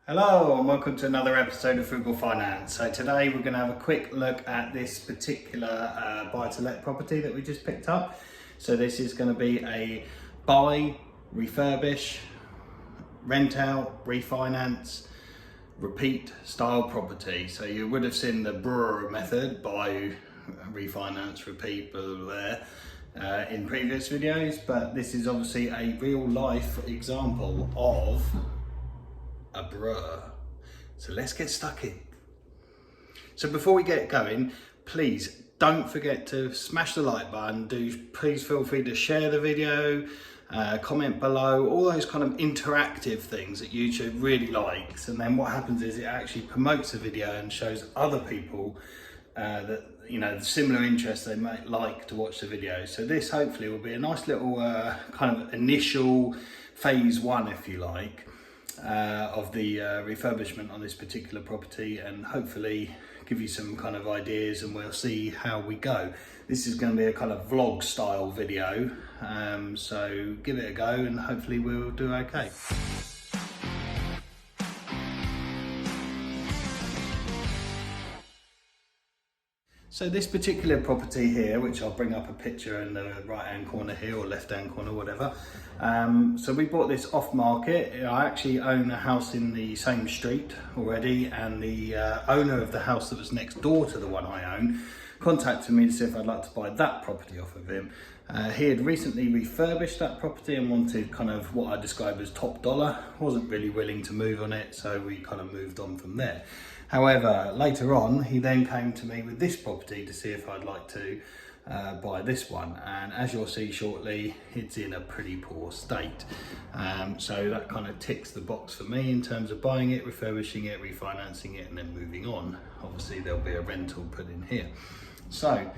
Hello and welcome to another episode of Frugal Finance. So today we're going to have a quick look at this particular buy-to-let property that we just picked up. So this is going to be a buy, refurbish, rent out, refinance, repeat style property. So you would have seen the BRRR method, buy, refinance, repeat, blah, blah, blah, in previous videos, but this is obviously a real life example of a BRRR. So let's get stuck in. So before we get going, please don't forget to smash the like button. Please feel free to share the video, comment below, all those kind of interactive things that YouTube really likes. And then what happens is it actually promotes the video and shows other people that, you know, similar interests they might like to watch the video. So this hopefully will be a nice little kind of initial phase one, if you like, of the refurbishment on this particular property, and hopefully give you some kind of ideas, and we'll see how we go. This is going to be a kind of vlog style video, so give it a go and hopefully we'll do okay. So this particular property here, which I'll bring up a picture in the right hand corner here, or left hand corner, whatever. So we bought this off market. I actually own a house in the same street already, and the owner of the house that was next door to the one I own contacted me to see if I'd like to buy that property off of him. He had recently refurbished that property and wanted kind of what I describe as top dollar. Wasn't really willing to move on it, so we kind of moved on from there. However, later on, he then came to me with this property to see if I'd like to buy this one. And as you'll see shortly, it's in a pretty poor state. So that kind of ticks the box for me in terms of buying it, refurbishing it, refinancing it, and then moving on. Obviously, there'll be a rental put in here. So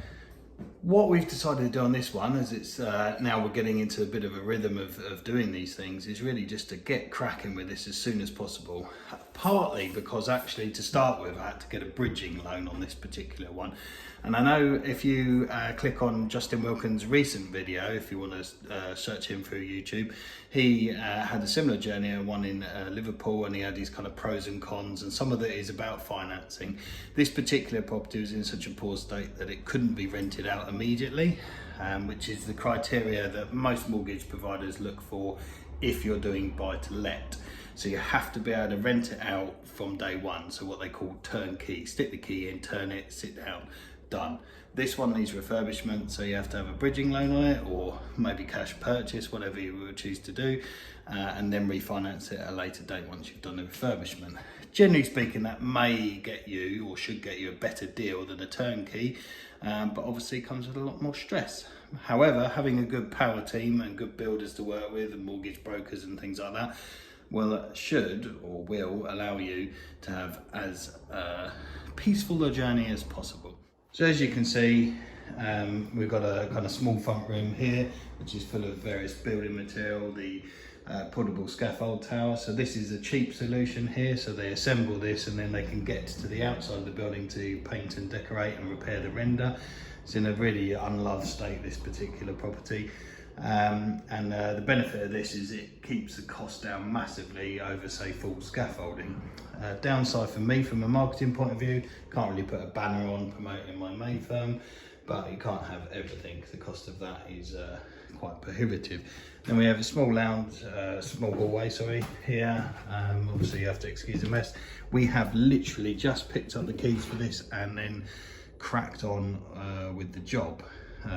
what we've decided to do on this one, as it's now we're getting into a bit of a rhythm of doing these things, is really just to get cracking with this as soon as possible. Partly because actually to start with I had to get a bridging loan on this particular one. And I know if you click on Justin Wilkins' recent video, if you want to search him through YouTube, he had a similar journey, one in Liverpool, and he had these kind of pros and cons, and some of it is about financing. This particular property was in such a poor state that it couldn't be rented out immediately, which is the criteria that most mortgage providers look for if you're doing buy to let. So you have to be able to rent it out from day one, so what they call turnkey. Stick the key in, turn it, sit down, done. This one needs refurbishment, so you have to have a bridging loan on it, or maybe cash purchase, whatever you would choose to do, and then refinance it at a later date once you've done the refurbishment. Generally speaking, that may get you, or should get you, a better deal than a turnkey, but obviously comes with a lot more stress. However, having a good power team and good builders to work with, and mortgage brokers and things like that, well, should or will allow you to have as peaceful a journey as possible. So as you can see, we've got a kind of small front room here, which is full of various building material, the portable scaffold tower. So this is a cheap solution here. So they assemble this and then they can get to the outside of the building to paint and decorate and repair the render. It's in a really unloved state, this particular property. The benefit of this is it keeps the cost down massively over, say, full scaffolding. Downside for me from a marketing point of view, can't really put a banner on promoting my main firm, but you can't have everything. The cost of that is quite prohibitive. Then we have a small lounge, small hallway, here. Obviously you have to excuse the mess. We have literally just picked up the keys for this and then cracked on with the job.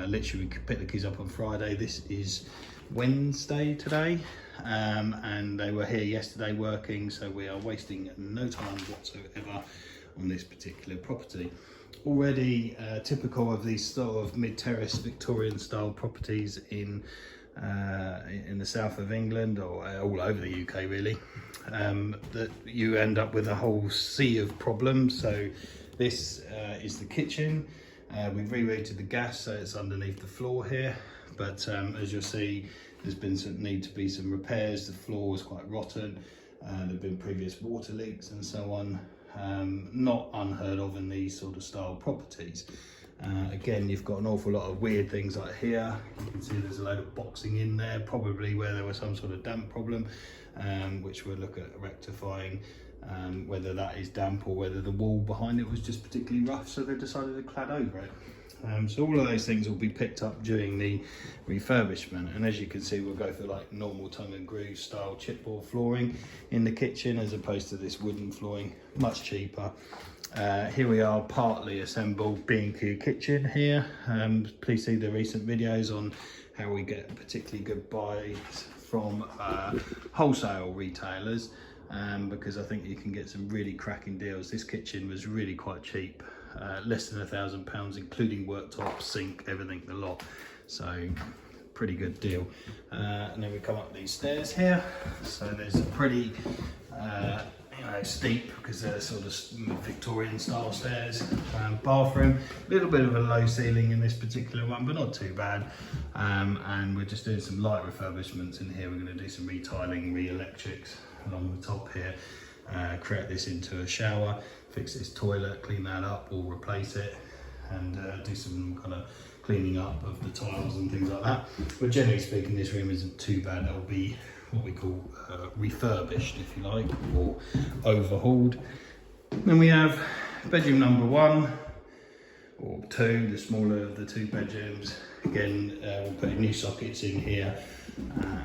Literally we picked the keys up on Friday. This is Wednesday today, and they were here yesterday working, so we are wasting no time whatsoever on this particular property. Already typical of these sort of mid-terrace Victorian style properties in the south of England, or all over the UK really, that you end up with a whole sea of problems. So this is the kitchen. We've rerouted the gas so it's underneath the floor here, but as you'll see, there's been need to be some repairs. The floor was quite rotten, there have been previous water leaks and so on. Not unheard of in these sort of style properties. Again, you've got an awful lot of weird things like here. You can see there's a load of boxing in there, probably where there was some sort of damp problem, which we'll look at rectifying. whether that is damp or whether the wall behind it was just particularly rough, so they decided to clad over it. So all of those things will be picked up during the refurbishment, and as you can see, we'll go for like normal tongue and groove style chipboard flooring in the kitchen as opposed to this wooden flooring, much cheaper. Here we are, partly assembled B&Q kitchen here. Please see the recent videos on how we get particularly good buys from wholesale retailers, because I think you can get some really cracking deals. This kitchen was really quite cheap, less than £1,000, including worktop, sink, everything, the lot. So pretty good deal. And then we come up these stairs here. So there's a pretty steep, because they're sort of Victorian style stairs. Bathroom, a little bit of a low ceiling in this particular one, but not too bad. And we're just doing some light refurbishments in here. We're going to do some retiling, re-electrics along the top here, create this into a shower, fix this toilet, clean that up or replace it, and do some kind of cleaning up of the tiles and things like that. But generally speaking, this room isn't too bad. It'll be what we call refurbished, if you like, or overhauled. Then we have bedroom number 1 or 2, the smaller of the 2 bedrooms. Again, we're putting new sockets in here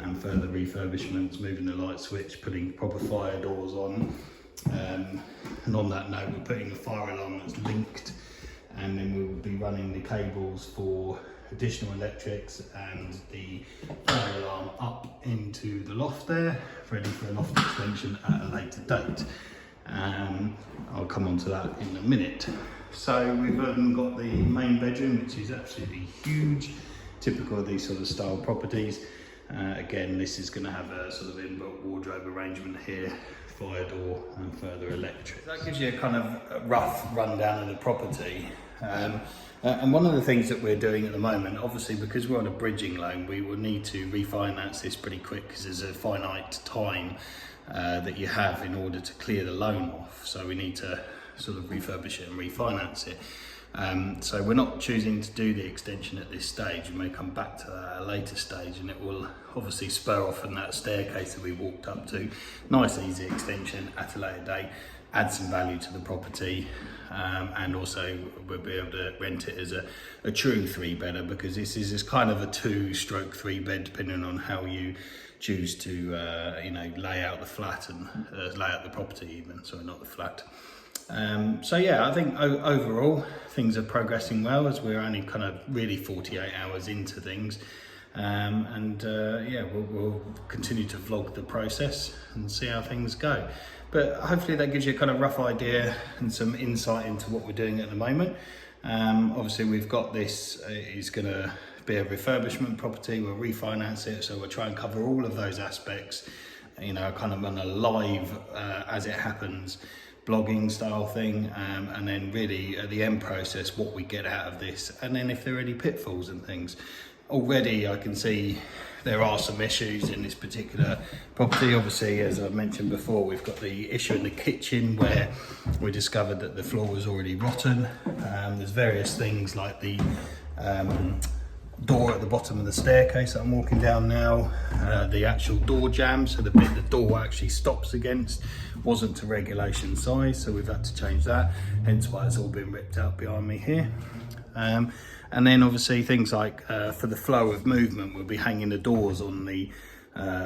and further refurbishments, moving the light switch, putting proper fire doors on. And on that note, we're putting a fire alarm that's linked, and then we will be running the cables for additional electrics and the fire alarm up into the loft there, ready for a loft extension at a later date. I'll come on to that in a minute. So we've got the main bedroom, which is absolutely huge, typical of these sort of style properties. Again, this is going to have a sort of inbuilt wardrobe arrangement here, fire door and further electric. That gives you a kind of rough rundown of the property. And one of the things that we're doing at the moment, obviously because we're on a bridging loan, we will need to refinance this pretty quick, because there's a finite time that you have in order to clear the loan off. So we need to sort of refurbish it and refinance it. So we're not choosing to do the extension at this stage. We may come back to that at a later stage, and it will obviously spur off from that staircase that we walked up to. Nice easy extension at a later date, add some value to the property, and also we'll be able to rent it as a true 3-bedder, because this is kind of a 2/3 bed, depending on how you choose to lay out the flat and lay out the property even, sorry, not the flat. So yeah, I think overall things are progressing well, as we're only kind of really 48 hours into things. Yeah, we'll continue to vlog the process and see how things go. But hopefully that gives you a kind of rough idea and some insight into what we're doing at the moment. Obviously we've got this, is going to be a refurbishment property, we'll refinance it, so we'll try and cover all of those aspects, kind of on a live, as it happens, blogging style thing, and then really at the end process what we get out of this, and then if there are any pitfalls and things. Already I can see there are some issues in this particular property. Obviously, as I mentioned before, we've got the issue in the kitchen where we discovered that the floor was already rotten. There's various things like the door at the bottom of the staircase that I'm walking down now, the actual door jamb, so the bit the door actually stops against wasn't to regulation size, so we've had to change that, hence why it's all been ripped out behind me here. And then obviously things like for the flow of movement, we'll be hanging the doors on the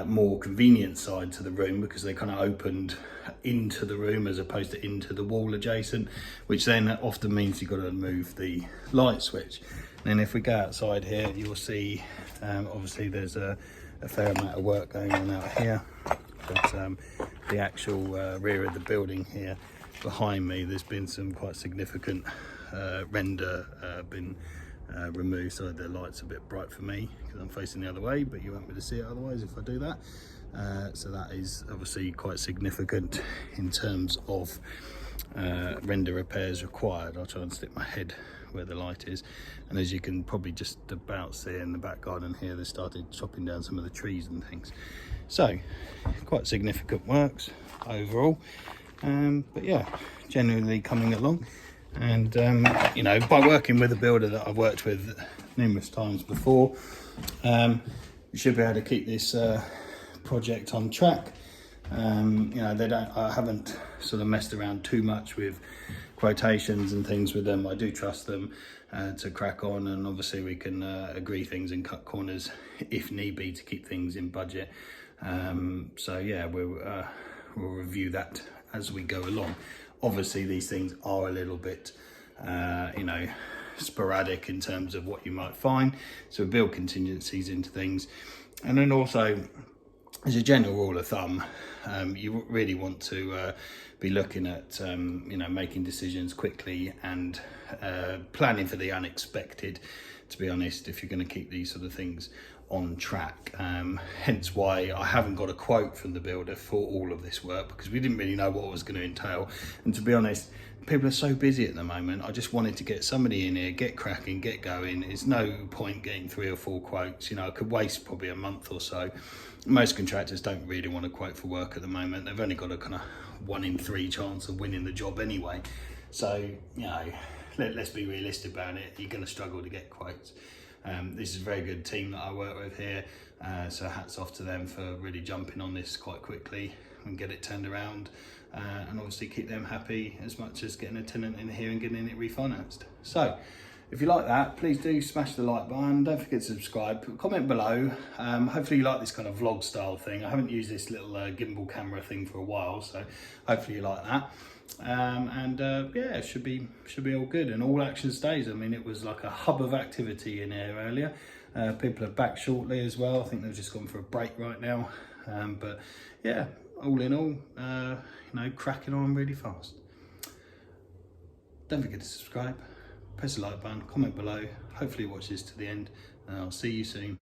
more convenient side to the room, because they kind of opened into the room as opposed to into the wall adjacent, which then often means you've got to move the light switch. And then if we go outside here, you'll see obviously there's a fair amount of work going on out here, but the actual rear of the building here behind me, there's been some quite significant render been removed, so the light's a bit bright for me because I'm facing the other way, but you won't be able to see it otherwise if I do that. So that is obviously quite significant in terms of render repairs required. I'll try and stick my head where the light is, and as you can probably just about see in the back garden here, they started chopping down some of the trees and things, so quite significant works overall. But yeah, generally coming along. And by working with a builder that I've worked with numerous times before, we should be able to keep this project on track. You know, I haven't sort of messed around too much with quotations and things with them. I do trust them to crack on, and obviously we can agree things and cut corners if need be to keep things in budget. So yeah, we'll review that as we go along. Obviously these things are a little bit you know, sporadic in terms of what you might find, so we build contingencies into things. And then also, as a general rule of thumb, you really want to be looking at you know, making decisions quickly and planning for the unexpected, to be honest, if you're going to keep these sort of things on track. Hence why I haven't got a quote from the builder for all of this work, because we didn't really know what it was going to entail. And to be honest, people are so busy at the moment. I just wanted to get somebody in here, get cracking, get going. There's no point getting 3 or 4 quotes. You know, I could waste probably a month or so. Most contractors don't really want to quote for work at the moment. They've only got a kind of 1 in 3 chance of winning the job anyway. So, you know, let's be realistic about it. You're going to struggle to get quotes. This is a very good team that I work with here. So hats off to them for really jumping on this quite quickly and get it turned around. And obviously keep them happy as much as getting a tenant in here and getting it refinanced. So if you like that, please do smash the like button. Don't forget to subscribe, comment below. Hopefully you like this kind of vlog style thing. I haven't used this little gimbal camera thing for a while, so hopefully you like that. Yeah, it should be all good, and all action stays. I mean, it was like a hub of activity in here earlier. People are back shortly as well. I think they've just gone for a break right now. But yeah, all in all, you know, cracking on really fast. Don't forget to subscribe, press the like button, comment below. Hopefully watch this to the end, and I'll see you soon.